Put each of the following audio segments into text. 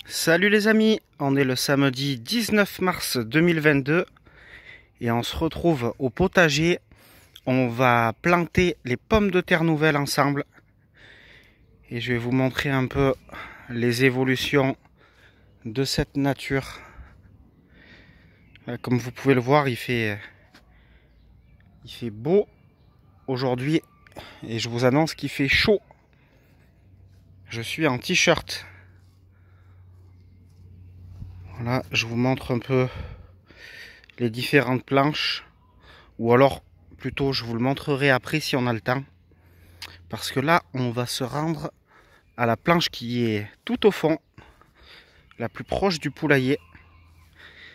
Salut les amis, on est le samedi 19 mars 2022 et on se retrouve au potager. On va planter les pommes de terre nouvelles ensemble et je vais vous montrer un peu les évolutions de cette nature. Comme vous pouvez le voir, il fait beau aujourd'hui et je vous annonce qu'il fait chaud. Je suis en t-shirt. Voilà, je vous montre un peu les différentes planches, ou alors plutôt je vous le montrerai après si on a le temps, parce que là on va se rendre à la planche qui est tout au fond, la plus proche du poulailler.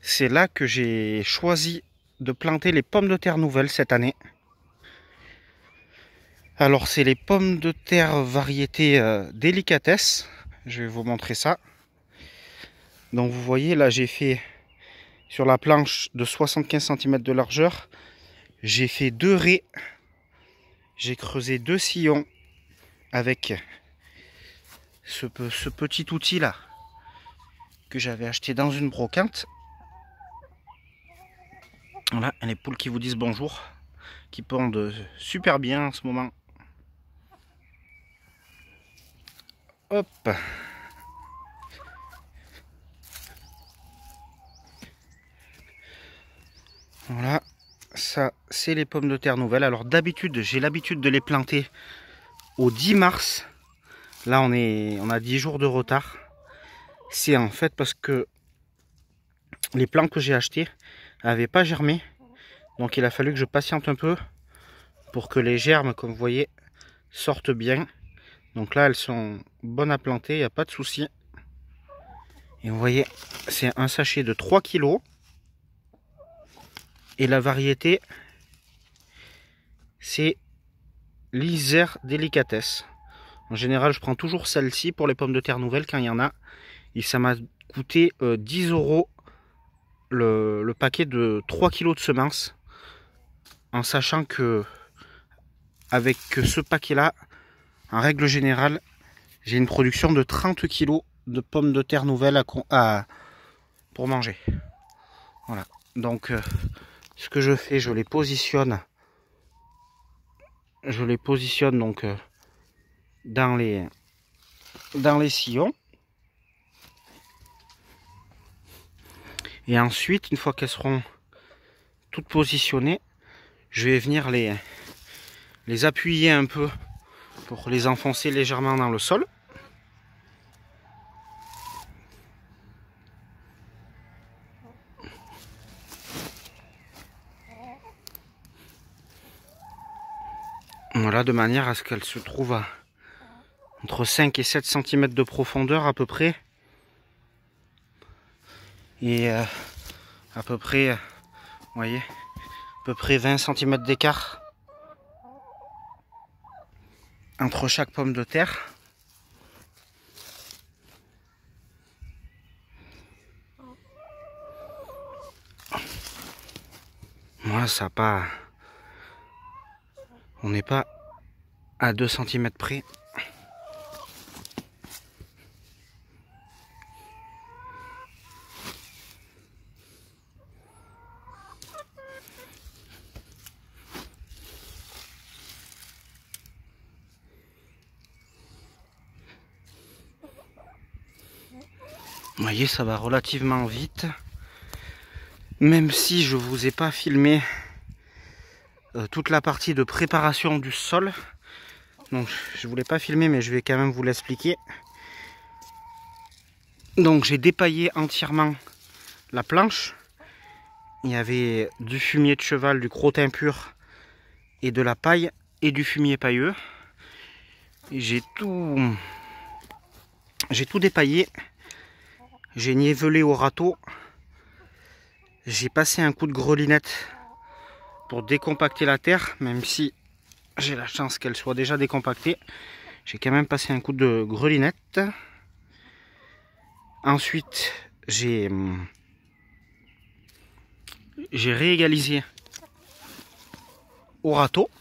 C'est là que j'ai choisi de planter les pommes de terre nouvelles cette année. Alors c'est les pommes de terre variété délicatesse, je vais vous montrer ça. Donc vous voyez là, j'ai fait sur la planche de 75 cm de largeur, j'ai fait 2 raies, j'ai creusé 2 sillons avec ce petit outil là que j'avais acheté dans une brocante. Voilà, les poules qui vous disent bonjour, qui pondent super bien en ce moment. Hop. Voilà, ça c'est les pommes de terre nouvelles. Alors d'habitude, j'ai l'habitude de les planter au 10 mars. Là on a 10 jours de retard. C'est en fait parce que les plants que j'ai achetés n'avaient pas germé. Donc il a fallu que je patiente un peu pour que les germes, comme vous voyez, sortent bien. Donc là elles sont bonnes à planter, il n'y a pas de souci. Et vous voyez, c'est un sachet de 3 kg. Et la variété, c'est l'Isère délicatesse. En général, je prends toujours celle-ci pour les pommes de terre nouvelles quand il y en a. Et ça m'a coûté 10 € le paquet de 3 kg de semences. En sachant que avec ce paquet-là, en règle générale, j'ai une production de 30 kg de pommes de terre nouvelles pour manger. Voilà. Donc, ce que je fais, je les positionne donc dans les sillons. Et ensuite, une fois qu'elles seront toutes positionnées, je vais venir les appuyer un peu pour les enfoncer légèrement dans le sol. Voilà, de manière à ce qu'elles se trouvent à entre 5 et 7 cm de profondeur à peu près. Et à peu près, vous voyez, à peu près 20 cm d'écart entre chaque pomme de terre. Moi, ça n'a pas... On n'est pas à 2 cm près. Vous voyez, ça va relativement vite. Même si je vous ai pas filmé toute la partie de préparation du sol. Donc je voulais pas filmer, mais je vais quand même vous l'expliquer. Donc j'ai dépaillé entièrement la planche. Il y avait du fumier de cheval, du crottin pur et de la paille et du fumier pailleux. Et j'ai tout dépaillé. J'ai nivelé au râteau. J'ai passé un coup de grelinette pour décompacter la terre, même si j'ai la chance qu'elle soit déjà décompactée. J'ai quand même passé un coup de grelinette. Ensuite, j'ai réégalisé au râteau.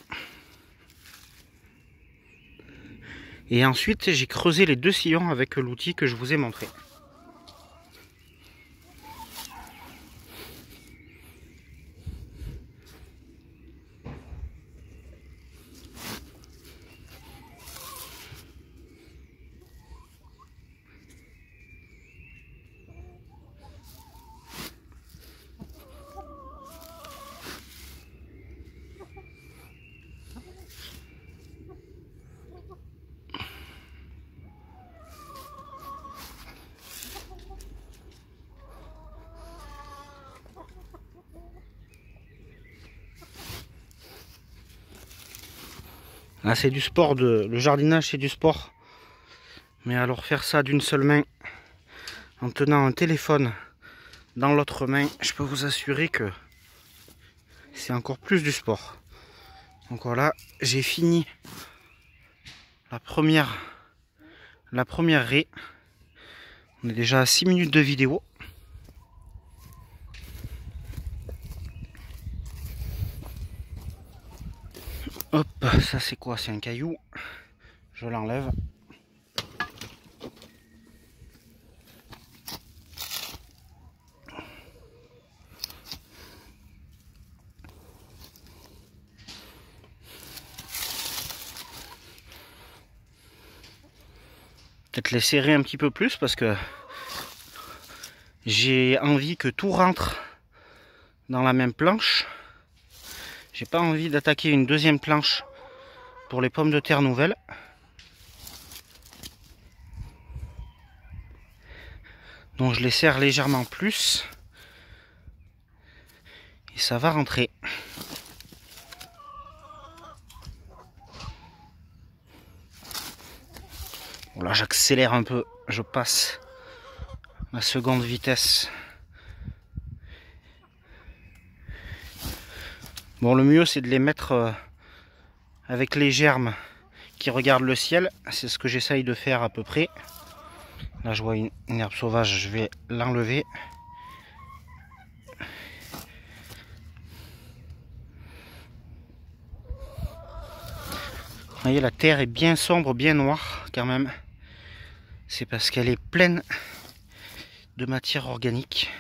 Et ensuite, j'ai creusé les 2 sillons avec l'outil que je vous ai montré. Ah, c'est du sport, le jardinage c'est du sport. Mais alors faire ça d'une seule main, en tenant un téléphone dans l'autre main, je peux vous assurer que c'est encore plus du sport. Donc voilà, j'ai fini la première raie. On est déjà à 6 minutes de vidéo. Hop, ça c'est quoi? C'est un caillou. Je l'enlève. Peut-être les serrer un petit peu plus parce que j'ai envie que tout rentre dans la même planche. J'ai pas envie d'attaquer une deuxième planche pour les pommes de terre nouvelles. Donc je les serre légèrement plus. Et ça va rentrer. Voilà, j'accélère un peu. Je passe la seconde vitesse. Bon, le mieux c'est de les mettre avec les germes qui regardent le ciel. C'est ce que j'essaye de faire à peu près. Là je vois une herbe sauvage, je vais l'enlever. Vous voyez, la terre est bien sombre, bien noire quand même. C'est parce qu'elle est pleine de matière organique.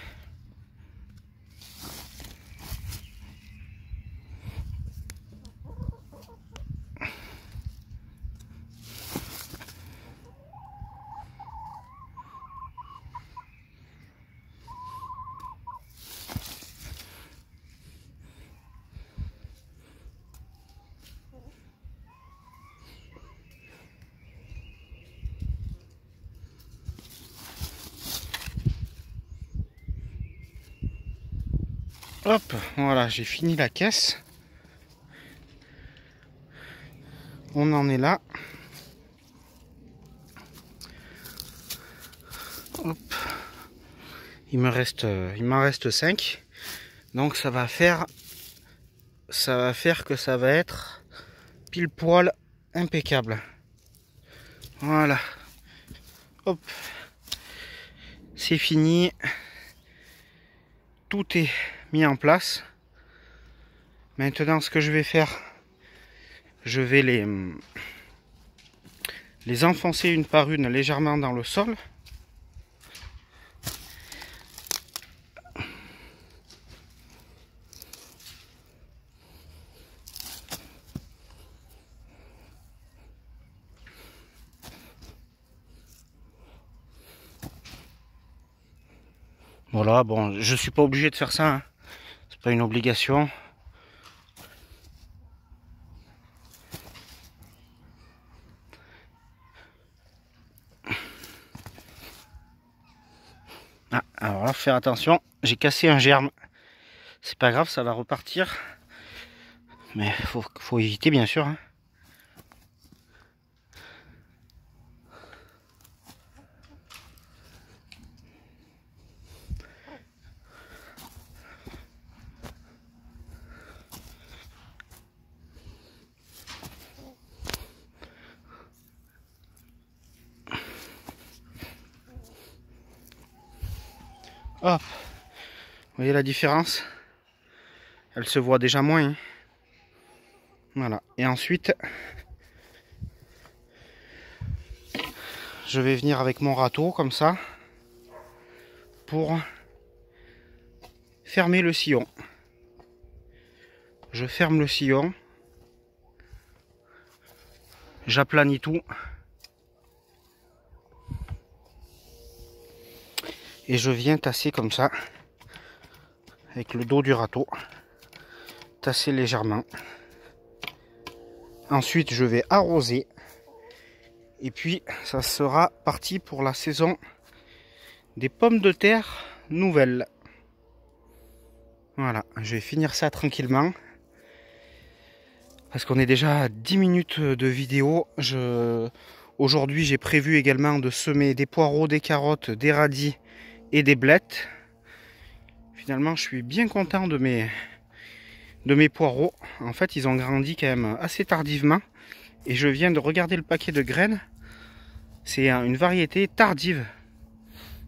Hop, voilà, j'ai fini la caisse. On en est là. Hop. Il m'en reste 5. Donc ça va faire que ça va être pile poil impeccable. Voilà. Hop. C'est fini. Tout est mis en place. Maintenant, ce que je vais faire, je vais les enfoncer une par une légèrement dans le sol. Voilà, bon, je suis pas obligé de faire ça, hein. C'est pas une obligation. Ah, alors là, faut faire attention, j'ai cassé un germe. C'est pas grave, ça va repartir. Mais faut éviter, bien sûr, hein. Hop, vous voyez la différence? Elle se voit déjà moins, hein. Voilà, et ensuite je vais venir avec mon râteau comme ça pour fermer le sillon. Je ferme le sillon, j'aplanis tout et je viens tasser comme ça avec le dos du râteau, tasser légèrement. Ensuite je vais arroser et puis ça sera parti pour la saison des pommes de terre nouvelles. Voilà, je vais finir ça tranquillement. parce qu'on est déjà à 10 minutes de vidéo. Aujourd'hui, j'ai prévu également de semer des poireaux, des carottes, des radis et des blettes. Finalement, je suis bien content de mes poireaux. En fait, ils ont grandi quand même assez tardivement. Et je viens de regarder le paquet de graines. C'est une variété tardive.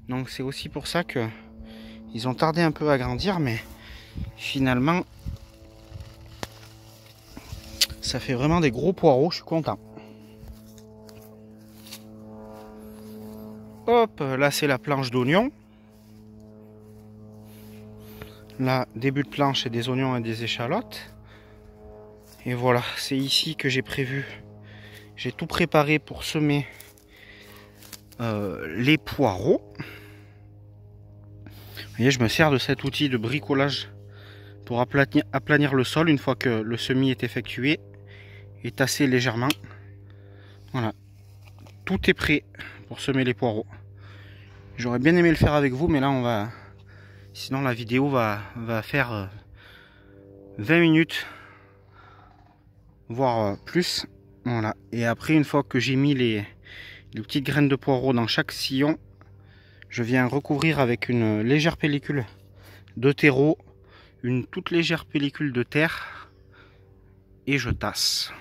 Donc c'est aussi pour ça que ils ont tardé un peu à grandir, mais finalement ça fait vraiment des gros poireaux, je suis content. Hop, là c'est la planche d'oignons. Là, début de planche, c'est des oignons et des échalotes. Et voilà, c'est ici que j'ai prévu. J'ai tout préparé pour semer les poireaux. Vous voyez, je me sers de cet outil de bricolage pour aplanir le sol une fois que le semis est effectué et tasser légèrement. Voilà, tout est prêt pour semer les poireaux. J'aurais bien aimé le faire avec vous, mais là sinon la vidéo va faire 20 minutes, voire plus. Voilà, et après, une fois que j'ai mis les petites graines de poireaux dans chaque sillon, je viens recouvrir avec une légère pellicule de terreau, une toute légère pellicule de terre, et je tasse.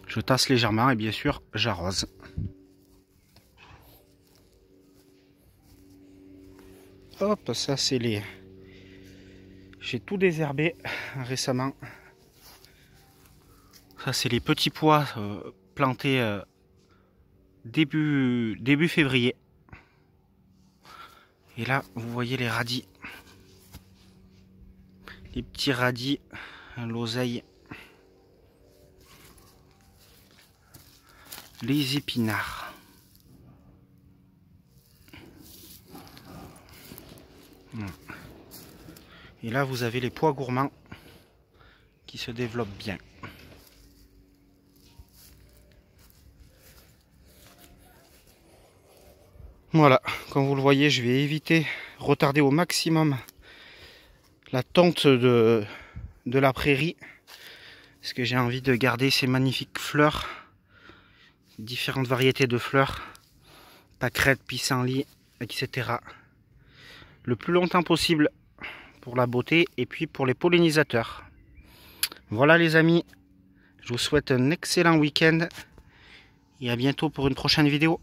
Je tasse légèrement et bien sûr j'arrose. Hop, ça c'est les... J'ai tout désherbé récemment. Ça c'est les petits pois plantés début février. Et là, vous voyez les radis. Les petits radis, l'oseille. Les épinards. Et là, vous avez les pois gourmands qui se développent bien. Voilà, comme vous le voyez, je vais éviter, retarder au maximum la tonte de la prairie, parce que j'ai envie de garder ces magnifiques fleurs, différentes variétés de fleurs, pâquerettes, pissenlit, etc. le plus longtemps possible pour la beauté et puis pour les pollinisateurs. Voilà les amis, je vous souhaite un excellent week-end et à bientôt pour une prochaine vidéo.